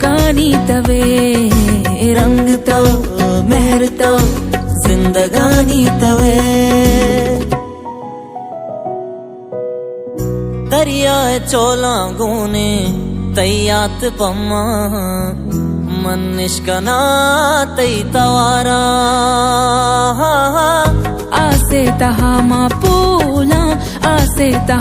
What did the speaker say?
जिंदगानी तवे रंग तो मेहर तो जिंदगानी तवे दरिया चोला गुने तैयात पम्मा मन निष्कना तै तवारा आसे तहा मा पूला आसे तहा